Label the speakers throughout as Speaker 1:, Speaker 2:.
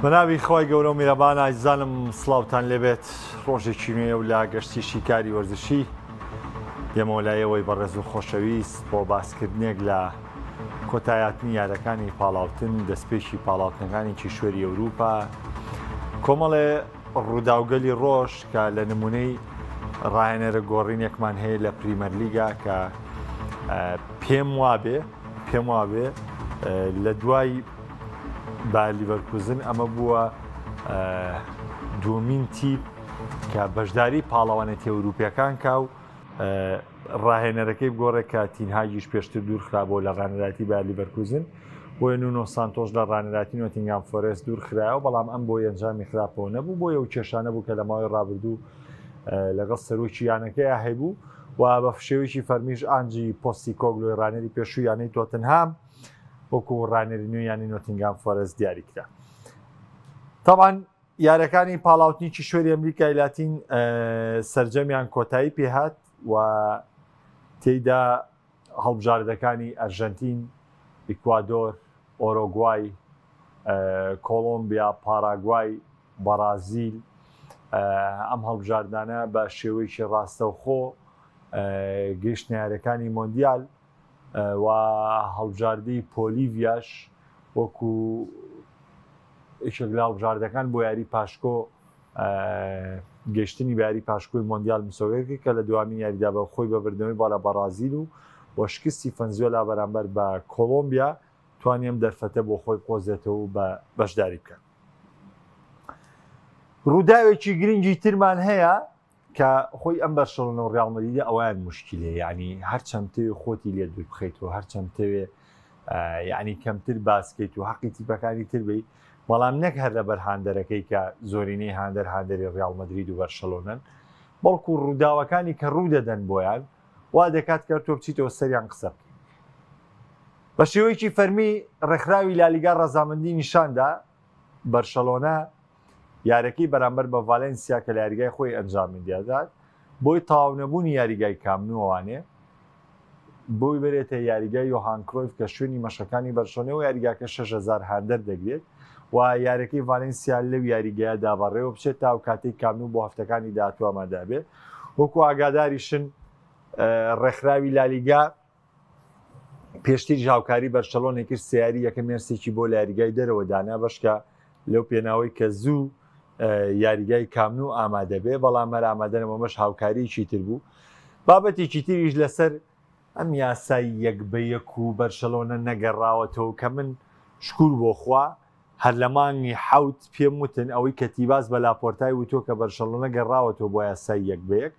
Speaker 1: بەناوی خۆی گەورە و میرەبان ئازیزانم سڵاوتان لێبێت ڕۆژێکی نوێ و لا گەشتیشی کاری وەرزشی دێمەولایەوەی بەڕێز و خۆشەویست بۆ باسکردنێک لە کۆتایاتنی یارەکانی پاڵاوتن دەستپێکی پاڵاوتنەکانی کیشوەری ئەوروپا کۆمەڵێ ڕووداوگەلی ڕۆژ کە لە نمونەی ڕاهێنەرە گۆڕینێکمان هەیە لە پریمەرلیگا کە پێم وابێ لە دوای با لیڤەرکوزن ئەمە بووە دومین تیپ کە بەشداری پاڵەوانێتی ئەوروپیەکان کا و ڕاهێنەرەکەی بگۆڕێک کە تینهاجیش پێشتر دوورخرا بۆ لە ڕانەراتی با لیڤەرکوزن بۆیە نونۆ سانتۆش لە ڕانەراتی نۆتینگهام فۆرست دوورخرایەوە بەڵام ئەم بۆ ئەنجامی خراپەوە نەبوو بۆیە و کێشانە بوو کە لە ماوەی ڕابردوو لەگەڵ سەرۆکی یانەکەی هەیبوو و بە شێوەیەکی فەرمیش ئانجی پۆستی کۆگلۆی ڕانەری پێشووی یانەی تۆتنهام وەکو ڕانەری نوێ ینی نۆتینگهام فۆرست دیاری کرا. تاوان یارەکانی پاڵاوتنی کیشوەری ئەمریکای لاتین سەرجەمیان کۆتایی پێهات و تێیدا هەڵبژاردەکانی ئەرژەنتین، ئیکوادۆر، ئۆرۆگوای، کۆڵۆمبیا، پاراگوای، بەرازیل ئەم هەڵبژاردانە بە شێوەیەکی ڕاستەوخۆ گەیشتنە یاریەکانی مۆندیال و هەڵبژاردەی پۆلیڤیاش وەکو یەکێک لە هەڵبژاردەکان بۆ یاری پاشکۆ گەشتنی بە یاری پاشکۆی مۆندیال مسۆگەرکی کە لە دوامین یاریدا بە خۆی بەبردنەوەی بالا بەرازیل و وەشکستی فەنزوێلا بەرامبەر بە کۆڵۆمبیا توانیم دەرفەتە بۆ خۆی قۆزێتەوە و بە بەشداری بکە. ڕووداوێکی گرنگی ترمان هەیە کە خۆی ئەم بەرشەلۆنە و ڕیاڵ مەدریدە ئەویان مشکلێ ینی هەرچەند تەوێ خۆتی لێ دوور بخەیتەوە هەرچەند تەوێ ینی کەمتر باسکەیت و حەقی تیپەکانی تر بی بەڵام نەک هەر لە بەرهاندەرەکەی کە زۆرینەی هاندەری ڕیاڵ مەدرید و بەرشەلۆنەن بەڵکو ڕووداوەکانی کە ڕوو دەدەن بۆیان وا دەکات کە تۆ بچیتەوە سەریان قسە بکەیت. بە شێوەیەکی فەرمی ڕێکخراوی لالیگا ڕەزامەندی نیشاندا بەرشەلۆنە یارەکەی بەرامبەر بە ڤالێنسیا کە لە یاریگای خۆی ئەنجامی دەدات بۆی تاونەبوونی یاریگای کامنووەوانێ بۆی بێتە یاریگای یۆهان کرۆیف کە شوێنی مەشەکانی بەرشەلۆنە و یاریگاکە 6,000 هاندەر دەگرێت و یارەکەی ڤالێنسیا لەو یاریگایە دابڕێەوە بچێت تا و کاتێک کامنوو بۆ هەفتەکانی داهاتوو ئامادەبێت. وەکو ئاگاداریشن ڕێکخراوی لالیگا پێشتری هاوکاری بەرشەلۆنێ کرد سیاری یەکەم مێرسێکی بۆ لە یاریگای دەرەوە دانا بەشکە لەو پێناوەی کە زوو یاریگای کامنوو ئامادەبێ بەڵام هەر ئامادەنەوە مەش هاوکاریی تر بوو. بابەتێکی تریش لەسەر ئەم یاسای یەک بە یەک و بەرشەلۆنە نەگەڕاوەتەوە کە من شکور بۆ خوا هەر لە مانگی حەوت پێم وتن ئەوەی کەتیباس بە لاپۆرتای وتۆ کە بەرشەلۆنە گەڕاوەتەوە بۆ یاسای یەک بە یەک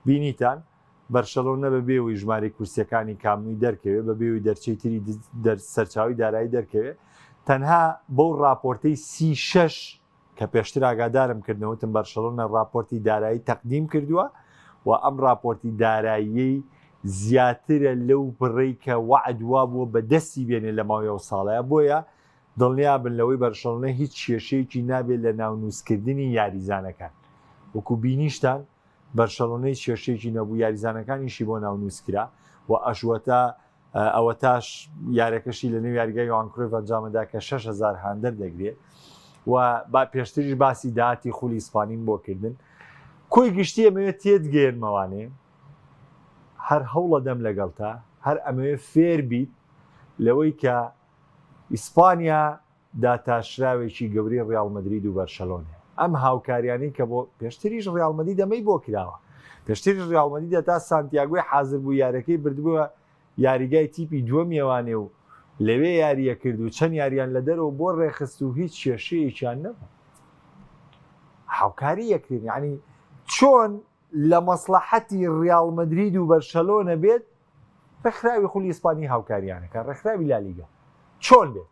Speaker 1: بینیتان بەرشەلۆنە بەبێەوەی ژمارە کورسیەکانی کامنووی دەرکەوێت بەبێەوەی دەرچەی تری سەرچاوی دارایی دەرکەوێت تەنها بەو راپۆرتەی 36 کە پێشتر ئاگادارم کردنەوەتم بەرشەلۆنە راپۆرتی دارایی تەقدیم کردووە و ئەم راپۆرتی داراییەی زیاترە لەو بڕێی کە وعدوا بووە بە دەستی بێنێ لە ماوەی ئەو ساڵەیە بۆیە دڵنیا بن لەوەی بەرشەلۆنە هیچ کێشەیەکی نابێت لە ناونووسکردنی یاریزانەکان وەکو بینیشتان بەرشەلۆنەی کێشەیەکی نەبوو یاریزانەکانیشی بۆ ناونووسکرا و ئەژوەتە ئەوە تاش یارەکەشی لە نێو یاریگای یۆهان کرۆیف ئەنجامەدا کە 6,000 هاندەر دەگرێت و با پێشتریش باسی داهاتی خولی ئیسپانیم بۆ کردن. کۆی گشتی ئەمەوێت تێدگەێنمەوانێ هەر هەوڵە دەم لەگەڵتا هەر ئەمەوێ فێر بیت لەوەی کە ئیسپانیا داتاشراوێکی گەوری ڕیاڵ مەدرید و بەرشەلۆنە ئەم هاوکاریانی کە بۆ پێشتریش ڕیاڵ مەدرید دەمەی بۆ کراوە پێشتریش ڕیاڵ مەدرید تا سانتیاگۆی حازر بوو یارەکەی بردبووە یاریگای تیپی دووەمیێوانێ و لەوێ یاریە کرد و چەند یاریان لە دەرەوە بۆ ڕێخست و هیچ کێشەیەکیان نەبوو هاوکاری یەکرێن یعنی چۆن لە مەسلحەتی ڕیاڵ مەدرید و بەرشەلۆنە بێت ڕێکخراوی خولی ئیسپانی هاوکاریانەکە ڕێکخراوی لالیگا چۆن بێت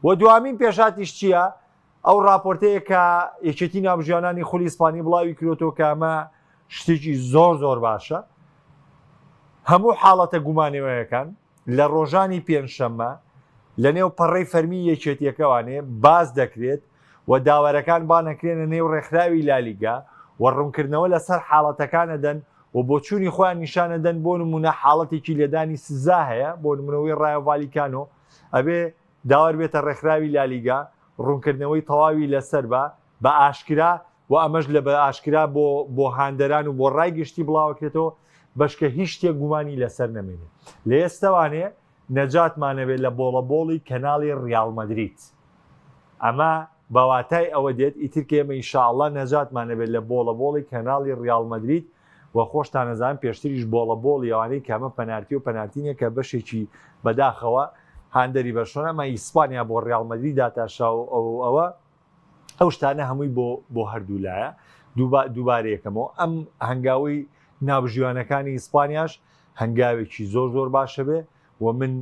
Speaker 1: و دوامین پێشاتیش چییە ئەو راپۆرتەیە کە یەکێتی ناوژیانانی خولی ئیسپانی بڵاوی کرۆتەوە کە ئەمە شتێکی زۆر باشە هەموو حاڵەتە گومانەوەیەکان لە ڕۆژانی پێنجشەممە لە نێو پەڕەی فەرمی یەکێتیەکەوانێ باز دەکرێت و داوەرەکان بانەکرێنە نێو ڕێکخراوی لالیگا و ڕوونکردنەوە لەسەر حاڵەتەکانە دەن و بۆ چوونی خۆیان نیشانە دەن بۆ نمونە حاڵەتێکی لێدانی سزا هەیە بۆ نمونەوەی ڕایۆ ڤالیکانۆ ئەبێ داوەر بێتە ڕێکخراوی لالیگا ڕوونکردنەوەی تەواوی لەسەر بە ئاشکرا و ئەمەش لە بە ئاشکرا بۆ هاندەران و بۆ ڕای گشتی بڵاوکرێتەوە بەشکە هیچ شتێک گومانی لەسەر نەمێنێت. لە ئێستاوانەیە نەجاتمانەوێت لە بۆڵەبۆڵی کەناڵی ڕیال مەدریت. ئەمە بەواتای ئەوە دێت ئیتر کە ئێمە ئینشاءڵڵا نەجاتمانەبێت لە بۆڵەبۆڵی کەناڵی ڕیال مەدریت و خۆشتان نەزانن پێشتریش بۆڵەبۆڵی ئەوانەی کامە پەنارتی و پەنارتینە کە بەشێکی بەداخەوە هاندەری بەرشۆنە ئەمە ئیسپانیا بۆ ڕیال مەدریت داتاشا ئەو شتانە هەمووی بۆ هەردوولایە دووبارەیەکەمەوە. ئەم هەنگاوی ناوژیوانەکانی ئیسپانیاش هەنگاوێکی زۆر زۆر باشە بێ و من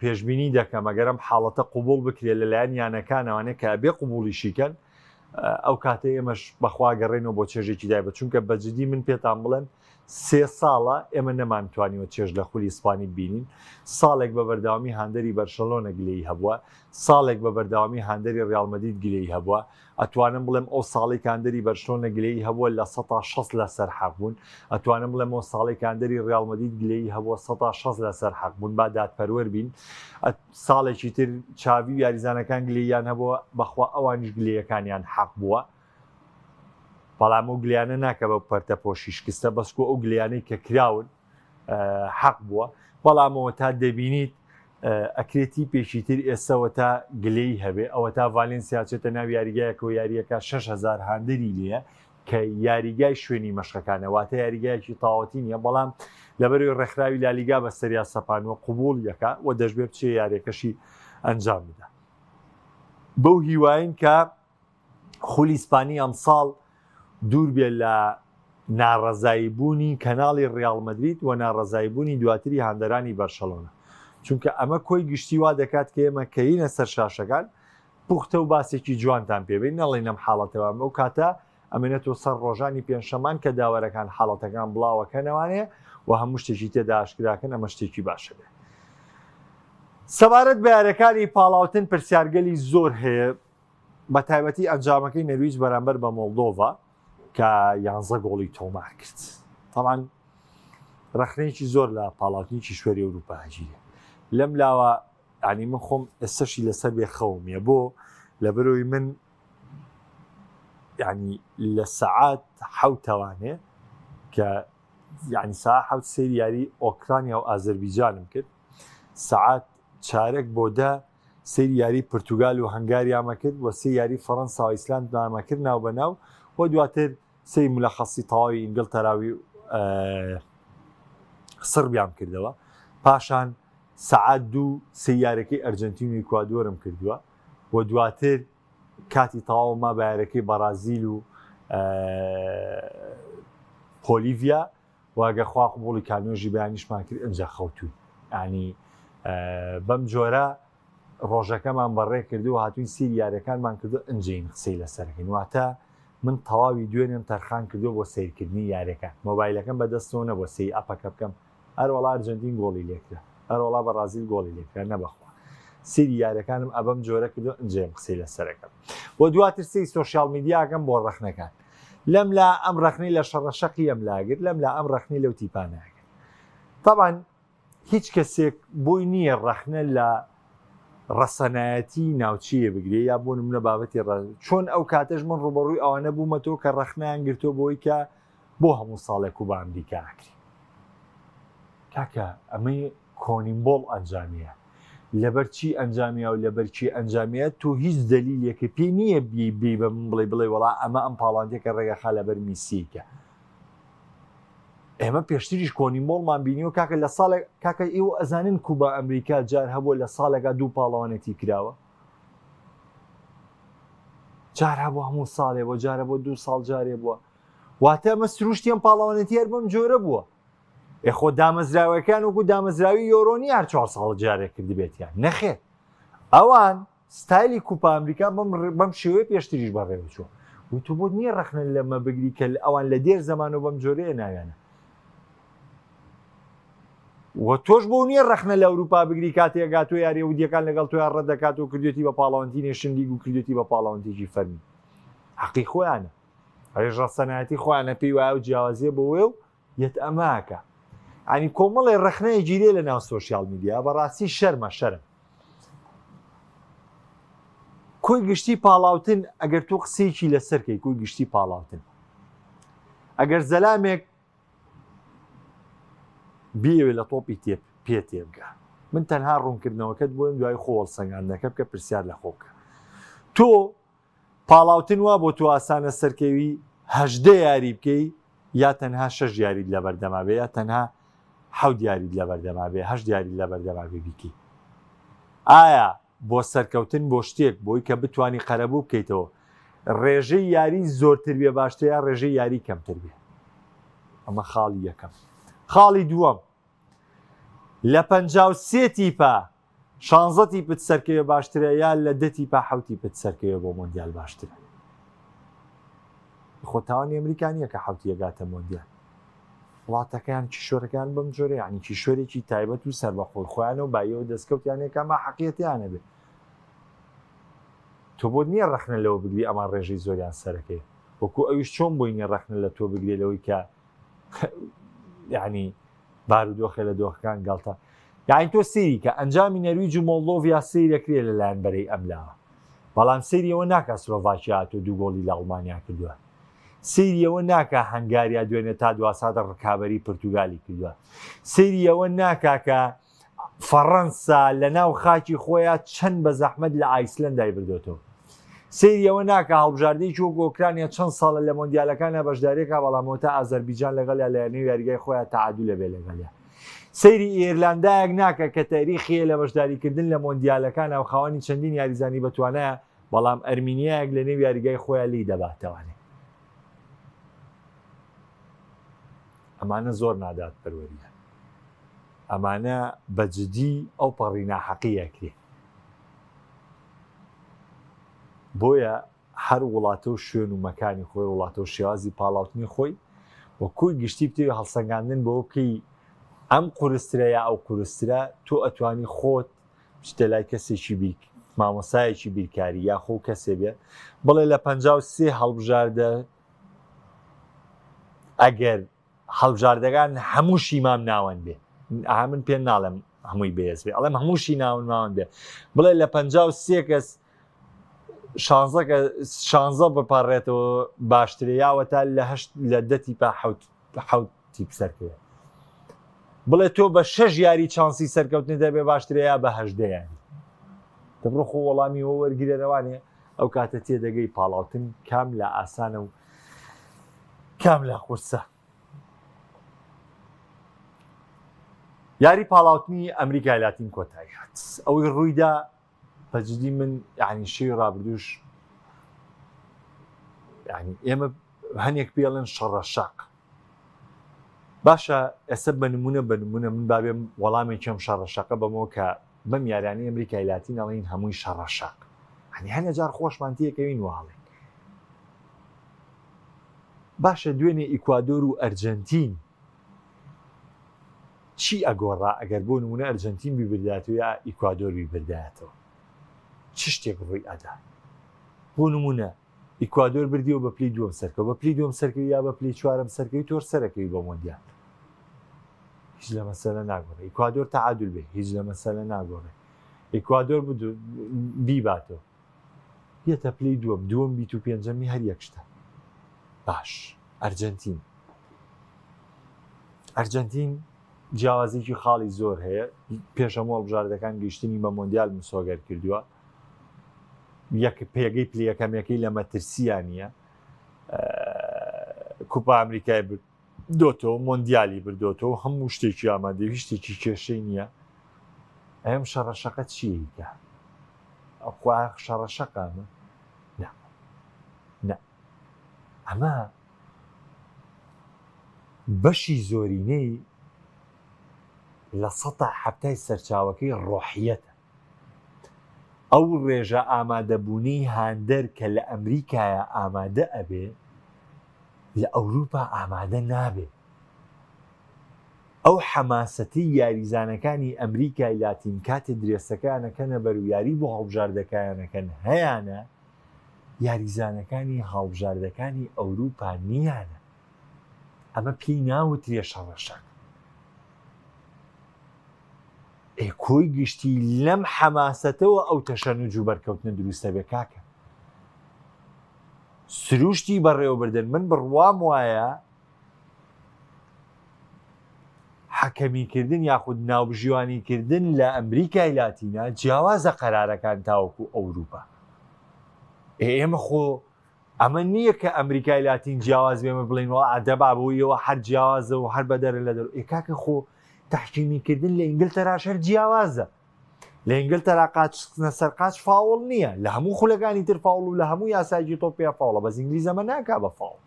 Speaker 1: پێشبینی دەکەم ئەگەرم حاڵەتە قوبوڵ بکرێت لەلایەن یانەکانەوانێت کە بێ قوبوڵیشیکەن ئەو کاتە ئێمەش بەخوا گەڕێنەوە بۆ چێژێکی دایبە چونکە بەجددی من پێتان بڵێن 3 ساڵە ئێمە نەمانتوانیوە چێژ لە خولی ئیسپانی بینین. ساڵێک بە بەرداوامی هاندەری بەرشەلۆنە گلەی هەبووە، ساڵێک بە بەرداوامی هاندەری ڕیال مەدریت گلەی هەبووە. ئەتوانم بڵێم ئەو ساڵی هاندەری بەرشەلۆنە گلەی هەبووە لە 160 لەسەر حەق بوون. ئەتوانم بڵێم ئەو ساڵی هاندەری ڕیال مەدریت گلەی هەبووە 160 لەسەر حەق بوون. با دادپەروەر بین. ساڵێکی تر چاوی یاریزانەکان گلەییان هەبووە بەخوا ئەوانیش گلەیەکانیان حەق بووە. بەڵام ئەو گلیانە ناکە بە پەرتەپۆشی شکستە بەسکو ئەو گلیانەی کە کراون حەق بووە. بەڵامەوە تا دەبینیت ئەکرێتی پێشی تر ئێستەوە تا گلەی هەبێ ئەوە تا ڤالێنسیا چێتە ناو یاریگایەکەوە یاریەکە 6,000 هاندەری لێە کە یاریگای شوێنی مەشقەکانە واتە یاریگایەکی تاوەتی نیە بەڵام لەبەرەوەی ڕێکخراوی لالیگا بە سەریا سەپانوە قوبوڵ یەکە و دەشبێ بچێ یاریەکەشی ئەنجام بدە. بەو هیواین کە خولی ئیسپانی ئەمساڵ دوور بێت لە ناڕەزاییبوونی کەناڵی ڕیال مەدریت و ناڕەزاییبوونی دواتری هاندەرانی بەرشەلۆنە چونکە ئەمە کۆی گشتی وا دەکات کە ئێمە کەینە سەر شاشەکان پوختە و باسێکی جوانتان پێبین نەڵێ نەم حاڵەتەوە ئەو کاتە ئەمێنێتەوە سەر ڕۆژانی پێنجشەمان کە داوەرەکان حاڵەتەکان بڵاوەکەنەوانێ و هەموو شتێکی تێدا ئاشکراکەن ئەمە شتێکی باشە بێ. سەبارەت بە یاریەکانی پاڵاوتن پرسیارگەلی زۆر هەیە بە تایبەتی ئەنجامەکەی نەرویج بەرامبەر بە مۆڵدۆڤا کە 11 گۆڵی تۆمار کرد. تەمان ڕخنەیەکی زۆر لە پاڵاوتنیی شوێری ئەوروپا هەژیرە. لەم لاوە ئانی من خۆم ئێستاشی لەسەر بێ خەومیە بۆ لەبەرەوەی من ینی لە سەعات حەوتەوانێ کە یعنی ساعت حەوت سەیری یاری ئۆکرانیا و ئازەربیجانم کرد سەعات 4 بۆ 10 سەیری یاری پرتوگال و هەنگاریامە کرد و سێ یاری فەڕەنسا و ئیسلاند نامەکرد ناو بەناو و دواتر سەی مولەخەسی تەواوی ئینگلتەراوی سربیام کردەوە پاشان سەعات 2 سەیارەکەی ئەرجەنتین و ئیکوادۆرم کردووە و دواتر کاتی تەواو ما بە یارەکەی بەرازیل و پۆلیڤیا واگە خوا قوبوڵی کانۆژی بەیانیشمان کرد ئەنجا خەوتووی ینی بەم جۆرە ڕۆژەکەمان بەڕێ کردو و هاتووین سیر یاریەکانمان کردو ئەنجین قسەی لەسەرکەین واتە من تەواوی دوێنێم تەرخان کردو بۆ سیرکردنی یاریەکان مۆبایلەکەم بەدەستەوە نەبووە سەی ئەپەکە بکەم هەروەڵا ئەرجەنتین گۆڵی لێکرا هەروەڵا بەرازیل گۆڵی لێکرا نەبەخوا سیری یاریەکانم ئەبەم جۆرە کردو ئەنجێم قسەی لەسەرەکەم بۆ دواتر سەی سۆشیال میدیاکەم بۆ ڕەخنەکان لەم لا ئەم ڕەخنەی لە شەڕەشەقی ئەم لاگرت لەم لا ئەم ڕەخنەی لەو تیپاناگرت طبعاً هیچ کەسێک بۆی نییە ڕەخنە لە ڕەسەنایەتی ناوچیە بگرێ یا بۆ نمونە بابەتی چۆن ئەو کاتەش من ڕوبەڕووی ئەوانە بوومەتەوە کە ڕەخنەیان گرتۆ بۆی کە بۆ هەموو ساڵێک و بە ئەمریکا ئەکری کاکە ئەمەی کۆنیمبۆڵ ئەنجامیە لەبەرچی ئەنجامیا و لەبەرچی ئەنجامیە تۆ هیچ دەلیلێکە پێی نییە بی بە من بڵێ وڵا ئەمە ئەم پاڵاندێکە ڕێگەخا لەبەر میسیکە ئێمە پێشتریش کۆنیمبۆڵمان بینیوە کاکە لە ساڵێک کاکە ئێوە ئەزانن کوبا ئەمریکا جار هەبووە لە ساڵێکا 2 پاڵەوانێتی کراوە جار هەبوو هەموو ساڵێ بۆ جارە بۆ 2 ساڵ جارێ بووە واتە ئەمە سروشتیان پاڵەوانێتی هەر بەم جۆرە بووە ئێخۆ دامەزراوەکان وەکو دامەزراوی یۆرۆنی هەر 4 ساڵ جارێک کردی بێتیان نەخێر ئەوان ستایلی کوپا ئەمریکا بەم شێوەیە پێشتریش بەڕێوەچووە و تو بۆ نییە ڕەخنە لەمە بگری کە ئەوان لە دێر زەمان و بەم جۆرەیە ناوێنە و تۆش بۆ نییە ڕەخنە لە ئەوروپا بگری کاتێکگات تۆ یاریەودیەکان لەگەڵ تۆیان ڕەدەکات و کردوێتی بە پاڵەوەندی نێشنلیگ و کردوێتی بە پاڵەوەندێکی فەرمی حەقی خۆیانە ئەوێژ ڕەسەنایەتی خۆیانە پێی وایە و جیاوازیە بۆوێ و یەت ئەماکە ینی کۆمەڵی ڕەخنەیە گیرێ لە ناو سۆشیال میدیا بەڕاستی شەرمە شەرم کۆی گشتی پاڵاوتن ئەگەر تۆ قسێکی لەسەرکەی کۆی گشتی پاڵاوتن ئەگەر زەلامێک بیەوێ لە تۆپی پێ تێبگە من تەنها ڕوونکردنەوەکەت بۆم دوای خۆڵ سەنگاندەکە بکە پرسیار لە خۆ بکە تۆ پاڵاوتن وا بۆ تۆ ئاسانە سەرکەوی 18 یاری بکەی یا تەنها 6 یاریت لە بەردەما بێ یا تەنها 7 یاریت لە بەردەما بێ 8 یاریت لە بەردەما بێ بیکی ئایا بۆ سەرکەوتن بۆ شتێک بۆی کە بتانی قەرەبوو بکەیتەوە ڕێژەی یاری زۆرتر بێ باشتر یا ڕێژەی یاری کەمتر بێ ئەمە خاڵی یەکەم خاڵی دووەم لە 53 تیپە 16 تیپت سەرکەوێ باشترە یا لە 10 تیپە 7 تیپت سەرکەوێ بۆ مۆندیال باشترە خۆتاوانی ئەمریکانیە کە حوتی یەگاتە مۆندیال وڵاتەکەیان کیشۆرەکان بەم جۆرە یعنی کیشۆرێکی تایبەت و سەربەخۆی خۆیانە و بایەوە دەستکەوتیانێکە ما حەقیەتیانە بێ تۆ بۆ نییە ڕەخنە لەوە بگری ئەمان ڕێژەی زۆریان سەرەکەی وەکو ئەویش چۆن بۆی نیە ڕەخنە لە تۆ بگرێ لەوەی کە یعنی بارودۆخێ لە دۆخەکان گاڵتە یعنی تۆ سەیری کە ئەنجامی نەرویج و مۆڵدۆڤیا سەیری دەکرێت لەلایەن بەرەی ئەملاوە بەڵام سەیریەوە ناکە سلۆڤاکیا تۆ 2 گۆڵی لە ئەڵمانیا کردووە سەیریەوە ناکە هەنگاریا دوێنێ تا 2 ساتە ڕکابەری پورتوگالی کردووە سەیریەوە ناکە کە فەڕەنسا لە ناو خاکی خۆیان چەند بە زەحمەت لە ئایسلەندای بردوێتەوە سەیریەوە ناکە هەڵبژاردەیەکی وەکو ئۆکرانیا چەند ساڵە لە مۆندیالەکانە بەشداریەکە بەڵامەوە تا ئازەربیجان لەگەڵیا لە نێو یاریگای خۆیان تەعادولە بێ لەگەڵیا سەیری ئێرلندایەک ناکە کە تاریخیە لە بەشداریکردن لە مۆندیالەکان ئەو خاوەنی چەندین یاریزانی بەتوانایە بەڵام ئەرمینیایەک لە نێو یاریگای خۆیان لی دەباتەوانێ ئەمانە زۆر نادات پەروەریە ئەمانە بەجددی ئەو پەڕی ناحەقیەکرێ بۆیە هەر وڵاتە و شوێن و مەکانی خۆی وڵاتە و شێوازی پاڵاوتنی خۆی وە کۆی گشتی بتێ هەڵسەنگاندن بۆ بکەی ئەم قورسترە یا ئەو قورسترە تۆ ئەتوانی خۆت شتە لای کەسێکی مامۆسایەکی بیرکاری یا خۆ کەسێ بێ بڵێ لە 53 هەڵبژاردە ئەگەر هەڵبژاردەکان هەمووشی مام ناوەند بێ من پێ ناڵێم هەمووی بەهێز بێ ئەڵێم هەمووشی ناون بێ بڵێ لە 53 کەس 16 بپارڕێتەوە باشترە یاوەتا لە 10 تیپە 7 تیپ سەرکەوێ بڵێ تۆ بە 6 یاری چانسی سەرکەوتنی دەبێ باشترە یا بە 18 یاری دەبڕۆ خۆ وەڵامی ئەوە وەرگیرەرەوانێ ئەو کاتە تێدەگەی پاڵاوتن کام لە ئاسانە و کام لە قورسە یاری پاڵاوتنی ئەمریکای لاتین کۆتایی هات ئەوەی ڕوویدا بەجددی من یعنی شەی ڕابردووش یعنی ئێمە هەنێک پێڵێن شەڕە شەق باشە ئێستا بەنمونە من بابێ وەڵامێکم شەڕە شەقە بەمەوە کە بەم یارانی ئەمریکای لاتین ئەڵێن هەمووی شەڕە شەق هەنی هەنێ جار خۆشمان تێکەوین وهاڵێن باشە دوێنێ ئیکوادۆر و ئەرجەنتین چی ئەگۆڕا ئەگەر بۆ نمونە ئەرجەنتین بیبرداتەوە یا ئیکوادۆر بیبردایەتەوە چ شتێک ڕووی ئەدا بۆ نمونە ئیکوادۆر بردیەوە بە پلی دووەم سەرکەوت بە پلی دووەم سەرکەوی یا بە پلی چوارەم سەرکەوی تۆر سەرەکەوی بە مۆندیال هیچ لە مەسەلە ناگۆڕێ ئیکوادۆر تەعادول بێ هیچ لە مەسەلە ناگۆڕێ ئیکوادۆر بیباتەوە یەتە پلی دووەم بیت و پێنجەمی هەر یەک شتە باش ئەرجەنتین جیاوازێکی خاڵی زۆر هەیە پێشەمە هەڵبژاردەکان گەیشتنی بە مۆندیال مسۆگەر کردووە یەک پێگەی پلیەکەمەکەی لە مەترسیان نیە کوپا ئەمریکای بردۆتەوە مۆندیالی بردۆتەوە هەموو شتێکی ئامادە هیچ شتێکی کێشەی نییە ئەم شەڕەشەقە چیەکە ئەوخوا شەڕەشەقامە نه ئەمە بەشی زۆرینەی لە سەتا حەبتای سەرچاوەکەی ڕۆحیەتە ئەو ڕێژە ئامادەبوونی هاندەر کە لە ئەمریکایە ئامادە ئەبێ لە ئەوروپا ئامادە نابێ ئەو حەماسەتی یاریزانەکانی ئەمریکای لاتین کاتێ درێسەکانەکەنە بەرویاری بۆ هەڵبژاردەکانەکەن هەیانە یاریزانەکانی هەڵبژاردەکانی ئەوروپا نیانە ئەمە پێی ناوترێ شەڕەشەق کۆی گشتی لەم حەماسەتەوە ئەو تەشەنوج و بەرکەوتنە دروستە بێ کاکە سروشتی بەڕێوەبردن من بڕوام وایە حەکەمیکردن یاخود ناوبژیوانیکردن لە ئەمریکای لاتینە جیاوازە قەرارەکان تاوەکو ئەوروپا ئێمە خۆ ئەمە نییە کە ئەمریکای لاتین جیاواز بێمە بڵێنەوە ئەدەبا بۆیەوە هەر جیاوازە و هەر بەدەرە لە دەرو کاکە خۆ تحکیمیکردن لە ئینگلتەرا شەر جیاوازە لە ئینگلتەرا قاچنە سەر قاچ فاوڵ نییە لە هەموو خولەکانی تر فاوڵ و لە هەموو یاساجی تۆپیا فاوڵە بەس ئینگلیزەمە ناکا بە فاوڵ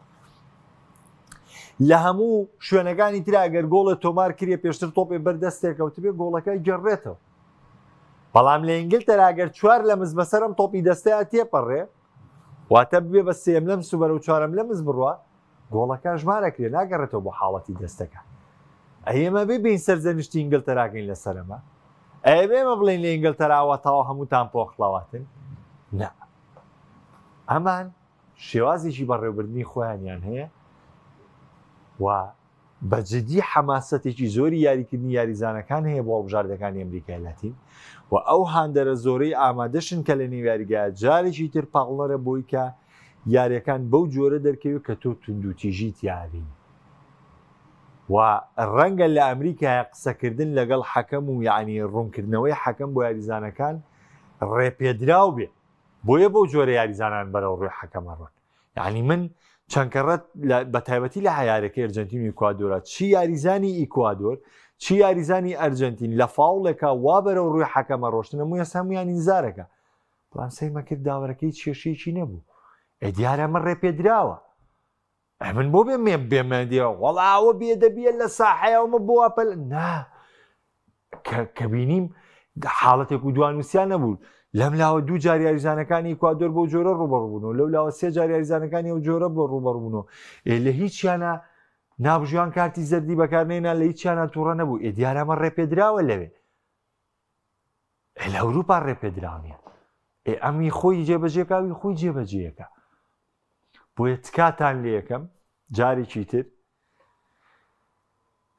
Speaker 1: لە هەموو شوێنەکانی تر ئەگەر گۆڵە تۆمار کردێ پێشتر تۆپێ بەردەستێکەوت بێ گۆڵەکە گەڕێتەوە بەڵام لە ئینگلتەرا ئەگەر چوار لە مز بەسەرم تۆپی دەستەیە تێپەڕێ واتە بێ بە سێم لەم سوبەر و چوارەم لە مز بڕوە گۆڵەکە ژمارەکرێ ناگەڕێتەوە بۆ حاڵەتی دەستەکە ئەمە بێ بین سەرزەنشتی ئینگلتەراگەین لەسەرمە ئەبێمە بڵین لە ئینگلتەراوە تاوە هەمووتان پۆخڵاواتن نا ئەمان شێوازێکی بەڕێوەبردنی خۆیانیان هەیە و بەجددی حەماسەتێکی زۆری یاریکردنی یاریزانەکان هەیە بۆ هەڵبژاردەکانی ئەمریکای لاتین و ئەو هاندەرە زۆرەی ئامادەشن کە لە نێو یاریگایە جارێکی تر پاڵنەرە بۆی کە یاریەکان بەو جۆرە دەرکەوێت کە تۆ توندوتیژیت یابین و ڕەنگە لە ئەمریکایە قسەکردن لەگەڵ حەکەم و یعنی ڕوونکردنەوەی حەکەم بۆ یاریزانەکان ڕێپێدراو بێ بۆیە بەو جۆرە یاریزانان بەرەو ڕووی حەکەمە ڕۆن یعنی من چەندکەڕەت بە تایبەتی لە حیارەکەی ئەرجەنتین و ئیکوادۆرە چی یاریزانی ئیکوادۆر چی یاریزانی ئەرجەنتین لە فاوڵێکە وا بەرەو ڕووی حەکەمە ڕۆشتنە مویە هەمویان ئینزارەکە بەڵام سەیمە کرد داوەرەکەی کێشەیەکی نەبوو دیارە من ڕێپێدراوە من بۆ بێ بێمە دیێوە وەڵاوە بێدەبیە لە ساحەیەومە بۆ ئەپەل نا کە بینیم حاڵەتێک و دوانوسیان نەبوو لەم لاوە دوو جاری یاریزانەکانی ئیکوادۆر بۆ جۆرە ڕوبەڕووبوونەوە لەو لاوە سێ جاری یاریزانەکانی ئەو جۆرە بۆ ڕوبەڕووبوونەوە لە هیچیانە نابژیان کارتی زەردی بەکارنێنا لە هیچیانە تووڕە نەبوو دیارەمە ڕێپێدراوە لەوێ لە ئەوروپا ڕێپێدراونیە ئەمی خۆی جێبەجێکاوی خۆی جێبەجێیەکە بۆیە تکاتان لێ یەکەم جارێکی تر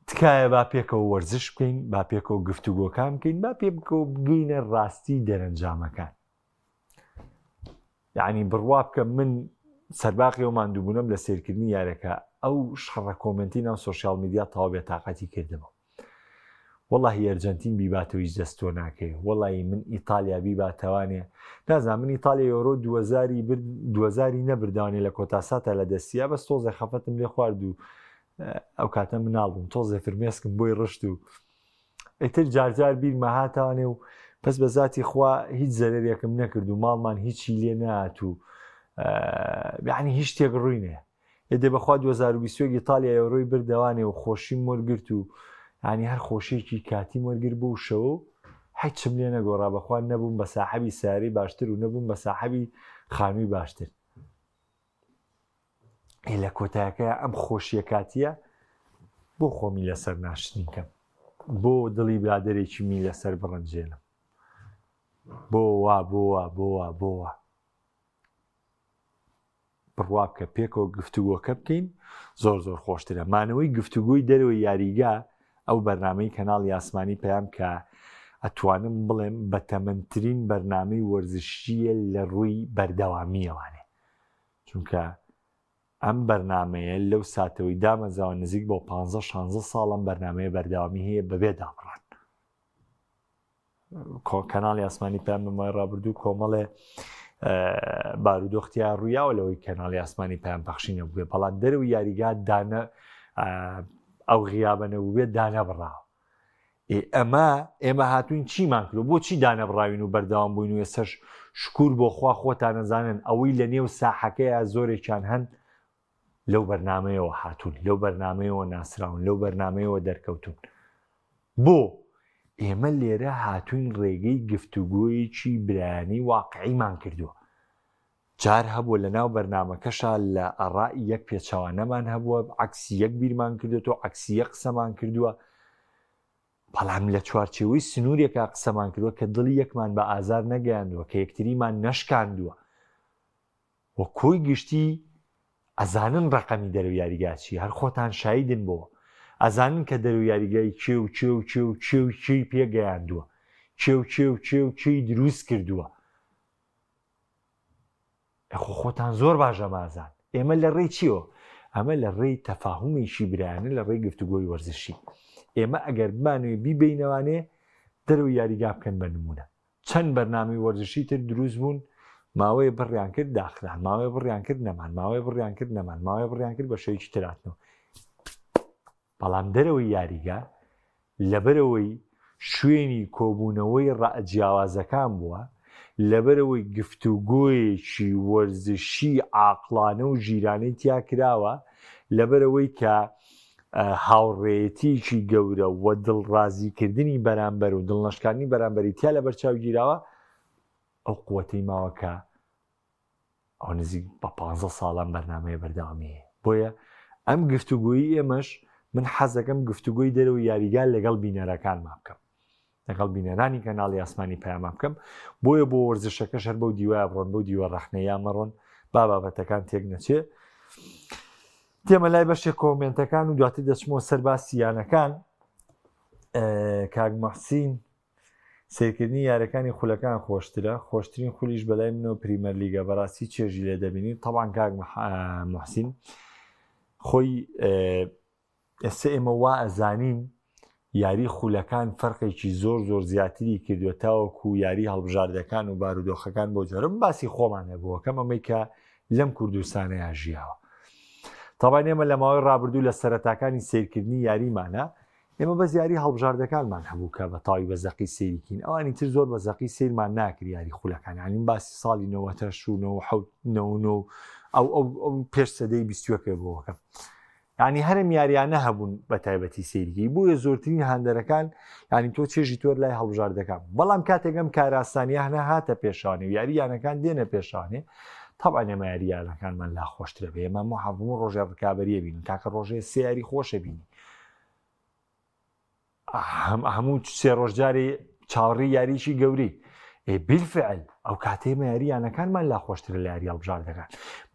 Speaker 1: تکایە با پێکەوە وەرزش بکەین با پێکەوە گفتوگۆکان بکەین با پێ بکەوە بگەینە ڕاستی دەرەنجامەکان یعنی بڕوا بکە من سەرباقی و ماندووبوونم لە سێرکردنی یارەکە ئەو شەڕە کۆمنتی ناو سۆشیال میدیا تەواو بێتاقەتی کردمەوە وەڵاهی ئەرجەنتین بیباتەوە هیچ دەستۆ ناکەی وەڵی من ئیتالیا بیباتەوانێ نازانم من ئیتالیا یۆرۆ 2000 نەبردوانێ لە کۆتاساتە لە دەستیا بەس تۆزە خەفەتم لێ خوارد و ئەو کاتە مناڵبووم تۆزێ فرمێسکم بۆی ڕشت و ئیتر جارجار بیرمە هاتوانێ و پس بە ذاتی خوا هیچ زەرێکم نەکرد و ماڵمان هیچی لێ نهات و یعنی هیچ شتێک ڕووی نەیە دێ بەخوا 2020 ئیتالیا یۆرۆی بردەوانێ و خۆشیم وەرگرت و ینی هەر خۆشیێکی کاتی وەرگر بوو شەوە هیچم لێ نەگۆڕا بەخوا نەبووم بە ساحەبی ساری باشتر و نەبووم بە ساحەبی خانووی باشتر لە کۆتایەکە ئەم خۆشیە کاتیە بۆ خۆمی لەسەر ناشتین کەم بۆ دڵی برادێکی می لەسەر بڕەنجێنم بۆوە بڕوا بکە پێکەوە گفتوگۆکە بکەین زۆر خۆشترە مانەوەی گفتوگۆی دەرەوەی یاریگا ئەو بەرنامەی کەناڵی ئاسمانی پێیان کە ئەتوانم بڵێم بە تەمەنترین بەرنامەی وەرزشیە لە ڕووی بەردەوامیەوانێ چونکە ئەم بەرنامەیە لەو ساتەوەی دامەزاوە نزیک بۆ 15-16 ساڵم بەرنامەیە بەردەوامی هەیە بەبێ دابڕان کەناڵی ئاسمانی پێیان بمای ڕابردوو کۆمەڵێ بارودۆختیان ڕوویاوە لەوەی کەناڵی ئاسمانی پێیان پەخشینە بووێ بەڵام دەرەوەی یاریگا دانە ئەو غیابەنەوە بێت دانەبڕاوە ئێمە هاتوین چیمان کرد بۆچی دانەبڕاوین و بەردەوام بووین و ێسەش شکور بۆ خوا خۆتان نەزانن ئەوەی لە نێو ساحەکەیە زۆرێکیان هەن لەو بەرنامەیەوە هاتوون لەو بەرنامەیەوە ناسراون لەو بەرنامەیەوە دەرکەوتون بۆ ئێمە لێرە هاتوین ڕێگەی گفتوگۆیەکی برایانی واقعیمان کردووە جار هەبووە لە ناو بەرنامەکەشە لە ئەڕای یەک پێچەوانەمان هەبووە عکسی یەک بیرمان کردوێتەوە عکسی یەک قسەمان کردووە بەڵام لە چوارچێوەی سنوورێکا قسەمان کردووە کە دڵی یەکمان بە ئازار نەگەیاندووە کە یەکتریمان نەشکاندووە وە کۆی گشتی ئەزانن ڕقەمی دەرەوە یاریگاچی هەر خۆتان شایدن بۆ ئەزانن کە دەرو یاریگای چێ پێگەیاندووە، چێ دروست کردووە. خۆتان زۆر باشە مازان. ئێمە لە ڕێی چیەوە؟ ئەمە لە ڕێی تەفاهومێکی برایانە لە ڕێی گفتوگۆی وەرزشی. ئێمە ئەگەر بمانوێ بیبینەوانێ دەرەوە یاریگا بکەن بە نمونە. چەند بەرنامەی وەرزشی تر دروست بوون، ماوەیە بڕیان کرد داخران، ماوەیە بڕیان کرد نەمان، ماوەیە بڕیان کرد نەمان، ماوەیە بڕیان کرد بە شەوێکی تراتنەوە. بەڵام دەرەوەی یاریگا لەبەرەوەی شوێنی کۆبوونەوەی ڕائجیاوازەکان بووە، لەبەرەوەی گفتوگۆیەکی وەرزشی عاقلانە و ژیرانەی تیا کراوە، لەبەرەوەی کە هاوڕێیەتیکی گەورە و دڵڕازیکردنی بەرامبەر و دڵنەشکاندنی بەرامبەری تیا لە بەرچاو گیراوە، ئەو قووەتەی ماوەکە ئەو نزیک بە 15 ساڵان بەرنامەیە بەردەوامەیە. بۆیە ئەم گفتوگۆیی ئێمەش من حەزەکەم گفتوگۆی دەرەوە یاریگا لەگەڵ بینەرەکان ما بکەم، لەگەڵ بینەرانی کەناڵی ئاسمانی پەیاما بکەم. بۆیە بۆ وەرزشەکەش هەر بەو دیوایە بڕۆن، بەو دیوە ڕەخنەیە مەڕۆن، بابەتەکان تێک نەچێ. تێمە لای بەشێک کۆمنتەکان و دواتر دەچمەوە سەر باسی یانەکان. کاک موحسین سیرکردنی یاریەکانی خولەکان خۆشترە، خۆشترین خولیش بەلای منەوە پریمەر لیگە، بەڕاستی چێژی لێ دەبینی. طبعاً کاک موحسین خۆی ئێستا ئێمە وا ئەزانین یاری خولەکان فەرقێکی زۆر زیاتری کردووە تاوەکو یاری هەڵبژاردەکان و بارودۆخەکان بۆ جۆرە. باسی خۆمان هەبووە کەم ئەمەی کە لەم کوردستانەیە ژیاوە. طبعاً ئێمە لە ماوەی ڕابردوو لە سەرەتاکانی سیرکردنی یاریمانە ئێمە بەس یاری هەڵبژاردەکانمان هەبوو کە بە تاوی بەزەقی سیریکین، ئەوانی تر زۆر بەزەقی سیرمان ناکرد یاری خولەکان. ینی باسی ساڵی 90 ئەو پێش سەدەی 20 بۆەکەم، ینی هەرم یاریانە هەبوون بە تایبەتی سیریکی. بووە زۆرترین هەندەرەکان ینی تۆ چێژی تۆر لای هەڵبژاردەکان. بەڵام کاتێکم کاراستانیانە هاتە پێشانێ و یاریانەکان دێنە پێشانێ، طبعاً ئێمە یاریانەکانمان لا خۆشترە بێ. ئێمە هەموو ڕۆژێ ڕکابەریە بین، تاکە ڕۆژێ سێ یاری خۆشە بینی، هەموو سێ ڕۆژجارێ چاوەڕێی یاریی گەوری. بالفعل ئەو کاتێمە یاریانەکانمان لا خۆشترە لە یاری هەڵبژاردەکان.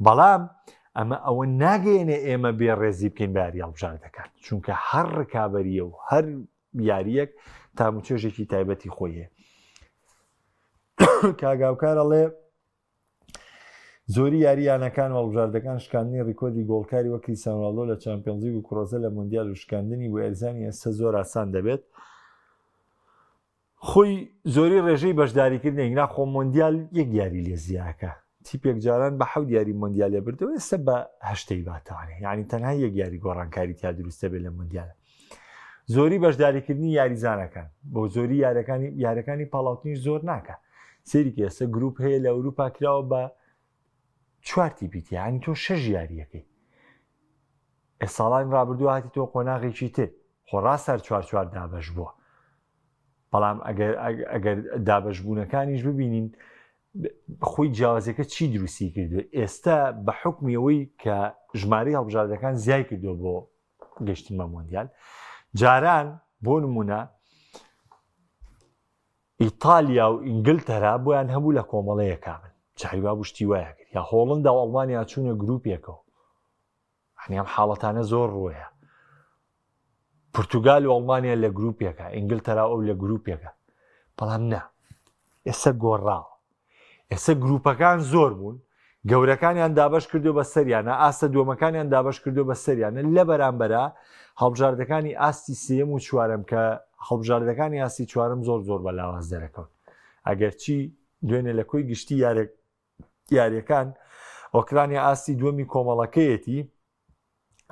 Speaker 1: بەڵام ئەمە ئەوە ناگەێنێ ئێمە بێ ڕێزی بکەین بە یاری هەڵبژاردەکان، چونکە هەر ڕکابەریە و هەر یاریەک تاموچێژێکی تایبەتی خۆیە. کاگاوکارەڵێ زۆری یاریانەکان و هەڵبژاردەکان شکاندنی ڕیکۆردی گۆڵکاری وەک کریستیانۆ رۆنالدۆ لە چامپیۆنز لیگ و کڕۆزە لە مۆندیال و شکاندنی بۆ ئێرزانی ئێستا زۆر ئاسان دەبێت. خۆی زۆری ڕێژەی بەشداریکردنی ناخۆ مۆندیال یەک یاری لێ زیاکە، تیپێک جاران بە 7 یاری مۆندیالێ بردەوە، ئێستا بە 8 باتوانێ، یعنی تەنها یەک یاری گۆڕانکاری تیا دروستە بێت لە مۆندیالە. زۆری بەشداریکردنی یاریزانەکان بۆ زۆری یاریەکانی پاڵاوتنیش زۆر ناکە. سێریکە ئێستا گروپ هەیە لە ئەوروپا کراوە بە 4 تیپیتی، ینی تۆ 6 یاریەکەی. ساڵانی ڕابردوو هاتی تۆ قۆناغێکی تر خۆڕاستەر 4 دابەش بووە. بەڵام ئەگەر دابەشبوونەکانیش ببینین خۆی جیاوازەکە چی دروستی کردووە. ئێستا بە حکمی ئەوەی کە ژمارەی هەڵبژاردەکان زیای کردووە بۆ گەشتن بە مۆندیال. جاران بۆ نمونە ئیتالیا و ئینگلتەرا بۆیان هەبوو لە کۆمەڵەیە کامل، جاریوا بشتی وایە کرد، یا هۆڵندا و ئەڵمانیا چوونە گروپێکەوە، هەنی ئەم حاڵەتانە زۆر ڕۆیە. پورتوگال و ئەڵمانیا لە گروپێکە، ئینگلتەرا ئەو لە گروپێکە. بەڵام نا، ئێستا گۆڕاوە. ئێستا گروپەکان زۆر بوون، گەورەکانیان دابەش کردو بە سەریانە، ئاستە دووەمەکانیان دابەش کردو بە سەریانە. لە بەرامبەرە هەڵبژاردەکانی ئاستی سێم و چوارەم کە هەڵبژاردەکانی ئاستی چوارم زۆر بە لاواز دەرەکەون. ئەگەرچی دوێنێ لە کۆی گشتی یاریەکان ئۆکرانیا ئاستی دووەمی کۆمەڵەکەیەتی،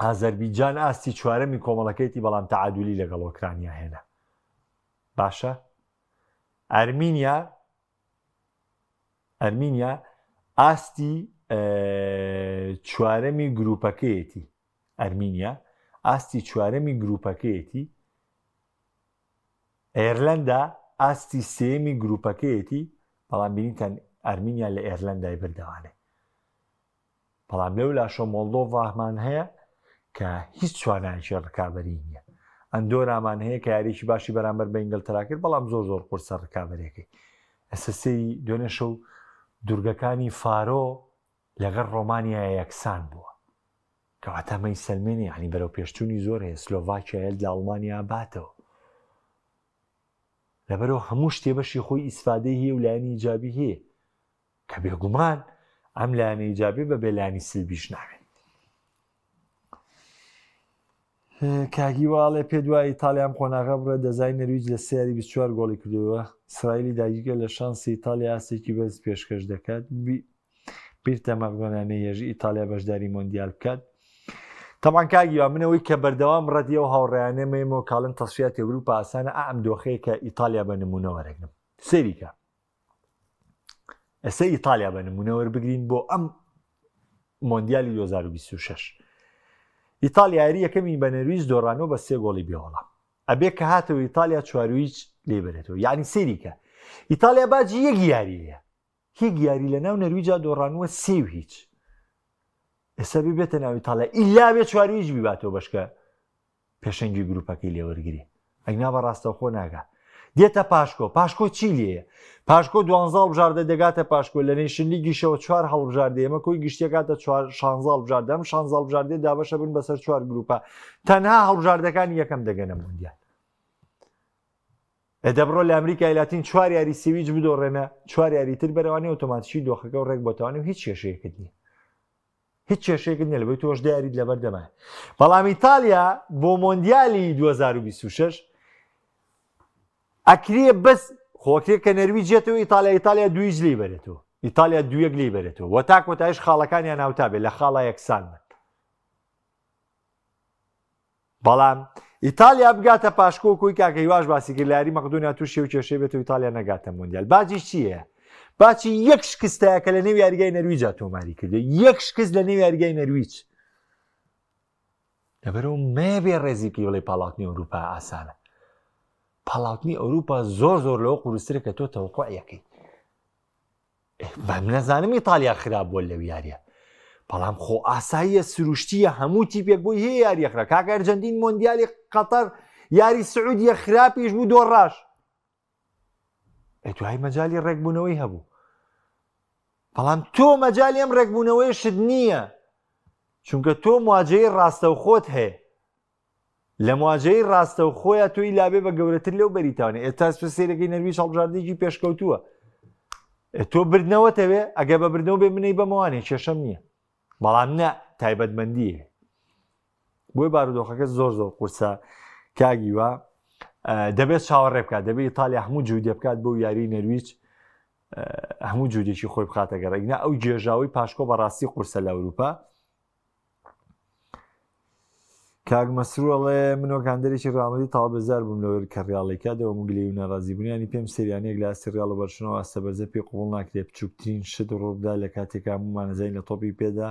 Speaker 1: ئازەربیجان ئاستی چوارەمی کۆمەڵەکەیەتی، بەڵام تەعادولی لەگەڵ ئۆکرانیا هێنا. باشە؟ ئەرمینیا ئاستی چوارەمی گروپەکەیەتی، ئەرمینیا ئاستی چوارەمی گروپەکەیەتی، ئێرلەندا ئاستی سێمی گروپەکەیەتی، بەڵام بینیتان ئەرمینیا لە ئێرلەندای بردەوانێ. بەڵام لەو لاشۆ مۆڵدۆڤامان هەیە کە هیچ توانایکی ڕکابەری نییە. ئەندۆرامان هەیە کە یاریکی باشی بەرامبەر بە ئینگلتەرا کرد، بەڵام زۆر قورسە ڕکابەرێکی. ئەسەسەی دوێنێ شەو دوورگەکانی فارۆ لەگەڵ ڕۆمانیا یەکسان بووە کەواتە مەیسەلمێنێ ینی بەرەو پێشچوونی زۆر هەیە سلۆڤاکیا لە ئەڵمانیا باتەوە لەبەرەوە هەموو شتێ بەشی خۆی ئیسفادەی هەیە و لایەنی ئیجابی هەیە کە بێگومان ئەم لایەنە ئیجابی بە بێلایانی سلبیش ناوێت. کاگی واڵێ پێ دوای ئیتالیام خۆناغا بڕێ دەزای نەرویج لە سیاری 24 گۆڵی کردەوە ئیسرائیلی داگیرکە لە شانسی ئیتالیا ئاسێکی بەرز پێشکەش دەکات بیرتە مەقدۆنیانەی هێژی ئیتالیا بەشداری مۆندیال بکات. تەمان کاگیوا منەوەی کە بەردەوام ڕەدیە و هاوڕێیانێمەوە کاڵن تەسفیاتی ئەوروپا ئاسانە ئەم دۆخەیە کە ئیتالیا بە نمونە وەرەگرم سێریکە ئەسە ئیتالیا بە نمونە وەربگرین بۆ ئەم مۆندیالی 2026. ئیتالیا یاری یەکەمی بە نەرویج دۆڕانەوە بە 3 گۆڵی بێوەڵە ئەبێ کە هاتەوە ئیتالیا چوارویج لێبرێتەوە یعنی سێریکە ئیتالیا باجی یەک یاریەیە هیچ یاری لە ناو نەرویجا دۆڕانوە 3 و هیچ ئێستا بێتە ناو ئیتالیا ئیلا بێ چوارویج بیباتەوە بەشکە پێشەنگی گروپەکەی لێوەرگری ئەینا بە ڕاستەوخۆ ناگا دێتە پاشکۆ چی لێیە پاشکۆ 12 بژاردە دەگاتە پاشکۆ لە نێشن لیگیشەوە 4 هەڵبژاردە ئێمە کۆی گشتیەکاتە 16 بژاردەم 16 بژاردێ دابەشە بن بەسەر 4 گروپە تەنها هەڵبژاردەکانی یەکەم دەگەنە مۆندیال دەبڕۆ لە ئەمریکای لاتین 4 یاری سێویج بدۆڕێنە 4 یاریتر بەرەوانی ئۆتۆماتیکی دۆخەکە و ڕێک بۆتەوانی و هیچ کێشەیەکت نییە هیچ کێشەیەکت نیە لەبەی تۆش دیاریت لەبەر دەمایە بەڵام ئیتالیا بۆ مۆندیالی 2026 ئەکرێ بەس خۆکرێ کە نەرویجێتەوە ئیتالیا دویج لی بەرێتەوە ئیتالیا دویەک لی بەرێتەوە وە تا کۆتایش خاڵەکانیان ناوتا بێت لە خاڵە یەکسان بن بەڵام ئیتالیا بگاتە پاشکۆ کۆی کاکە هیواش باسی کرد لە یاری مەقدۆنیا تووشی و کێشەی بێتەوە ئیتالیا نەگاتە مۆندیال باجی چییە؟ باچی یەک شکستەیە کە لە نێو یاریگای نەرویجا تۆماری کردێ یەک شکست لە نێو یاریگای نەرویج لەبەرەوە مەبێ ڕێزی پیوەڵی پاڵاوتنی ئەوروپا ئاسانە پاڵاوتنی ئەوروپا زۆر لەوە قورسترە کە تۆ تەوەقوعیەکەی نەزانم ئیتالیا خراپ بۆ لەو یاریە بەڵام خۆ ئاساییە سروشتیە هەموو تیپێک بۆی هەیە یاریەخرا کاکە ئەرجەنتین مۆندیالی قەتەر یاری سعودیە خراپیش بوو دۆڕاش دوای مەجای ڕێکبوونەوەی هەبوو بەڵام تۆ مەجای ئەم ڕێکبوونەوەی شت نییە چونکە تۆ مواجهەی ڕاستەوخۆت هەیە لە مواجهەی ڕاستەوخۆیە تۆی لابێ بە گەورەتر لەو بەریتانێ ئێستا سێرەکەی نەرویج هەڵبژاردێکی پێشکەوتووە تۆ بردنەوەتەوێ ئەگە بە بردنەوە بێ منەی بەمەوانێ کێشەم نییە بەڵام نە تایبەتمەندیە بۆی بارودۆخەکە زۆر قورسە کاگیوە دەبێت چاوەڕێ بکات دەبێت ئیتالیا هەموو جوودێ بکات بۆ یاری نەرویج هەموو جوودێکی خۆی بخاتە گەڕێکنا ئەو جێژاوی پاشکۆ بەڕاستی قورسە لە ئەوروپا کاک مەسرووەڵێ منۆکاندەرێکی ڕامەدی تاوا بەزار بووم لەوەر کە ڕیاڵێکا دەوە مگلەی و ناڕازی بوونیانی پێم سریانەیەک لە ئاستی ڕیاڵ و بەرشنەوە ئاستە بەرزە پێ قوڵ ناکرێت بچووکترین شت ڕۆبدا لە کاتێکا هەموومانەزای لە تۆپی پێدا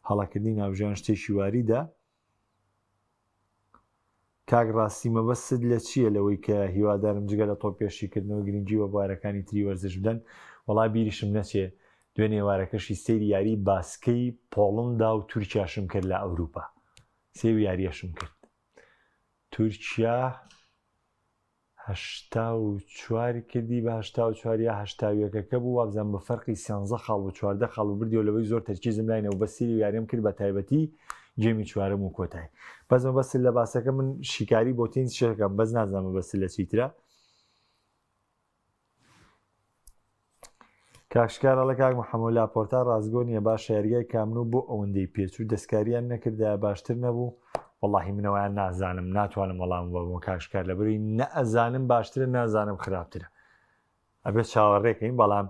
Speaker 1: هەڵاکردنی ناوژیان شتێکی واریدا کاک ڕاستی مەبەست لە چییە لەوەی کە هیوادارم جگە لە تۆ پێشیکردنەوە گرنگی بە بوارەکانی تری وەرزش بدەن وەڵا بیریشم نەچێ دوێنێ وارەکەشی سەیری یاری باسکەی پۆڵندا و تورکیاشم کرد لە ئەوروپا سێوی یاریەشم کرد تورکیا 84 کردی بە 84 یا 81ەکە بوو وابزان بە فەرقی 13 خاڵ و 14 خاڵ و بردیەوە لەوەی زۆر تەرکیزم لاینەوە بە سێری یاریم کرد بە تایبەتی گێمی چوارەم و کۆتایی بەزمە بەس لە باسەکە من شیکاری بۆ تین شەکەم بەس نازانمە بەس لە چیترە کاکشکارەڵە کاک محەممەد لاپۆرتا ڕازگۆنیە باش یاریگای کامنوو بۆ ئەوەندەی پێچوو دەستکاریان نەکردایە باشتر نەبوو وەڵاهی منەوەیان نازانم ناتوانم وەڵام بۆ کاکشکار لەبەروی نەئەزانم باشترە نازانم خراپترە ئەبێت چاوەڕێکەین بەڵام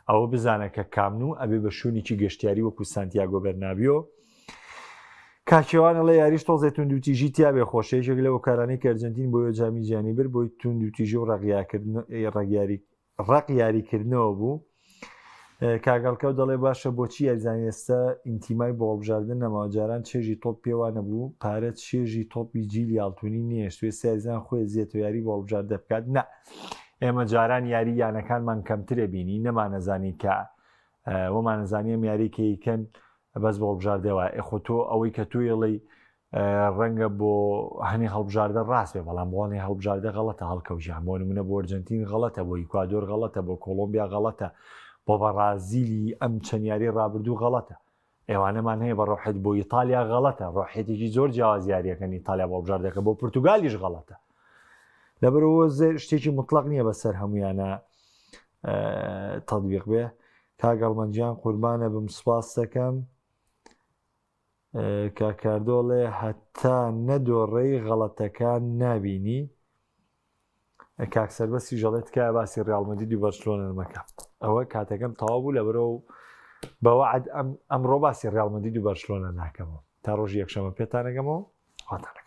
Speaker 1: ئەوە بزانە کە کامنوو ئەبێ بە شوونێکی گەشتیاری وەکو سانتیاگۆ بەرنابیۆ کاکێوانە لە یاریش تۆزێت توندوتیژی تیا بێ خۆشەیەکێک لەوە کارانەی کە ئەرجەنتین بۆ جامی جیانی بر بۆی توندوتیژی و ڕق یاریکردنەوە بوو کاگەڵکە و دەڵێ باشە بۆچی یاریزانی ئێستا ئینتیمای بۆ هەڵبژاردن نەماوەجاران چێژی تۆپ پێوانە بوو پارەت چێژی تۆپی جیلی یاڵتونی نییە شوێ سیارزان خۆی زیێتەوە یاری بۆ هەڵبژاردە بکات نە ئێمە جاران یاری یانەکانمان کەمترە بینی نەمانەزانی کە وەمانەزانی ئەم یاریکەیکەن بەس بۆ هەڵبژاردەوە ئەخۆ تۆ ئەوەی کە توێڵی ڕەنگە بۆ هەنی هەڵبژاردە ڕاست بێ بەڵام بۆڵی هەڵبژاردە غەڵەتە هەڵکەوژیان بۆ نمونە بۆ ئەرجەنتین غەڵەتە بۆ ئیکوادۆر غەڵەتە بۆ کۆلۆمبیا غەڵەتە بۆ بەڕازیلی ئەم چەند یاری ڕابردوو غەڵەتە ئێوانەمان هەیە بە ڕۆحێت بۆ ئیتالیا غەڵەتە ڕۆحێتێکی زۆر جیاوازیاریەکەن ئیتالیا بۆ بژار دەکە بۆ پرتوگالیش غەڵەتە لەبەرەوە شتێکی مطلق نییە بەسەر هەمویانە تەطبیق بێ کاگەڵمەنجیان قوربانە بم سوپاس دەکەم کاکاردۆڵێ هەتا نەدۆڕێی غەڵەتەکان نابینی کاکسەر بەسی ژەڵێت کە باسی ڕیاڵ مەدرید و بەرسلۆنە مەکە ئەوە کاتەکەم تەواو بوو لەبەرەوە بەوەعد ئەمڕۆ باسی ڕیاڵ مەدرید و بەرسلۆنە ناکەمەوە تا ڕۆژی یەکشەمە پێتانەگەمەوە خواتانە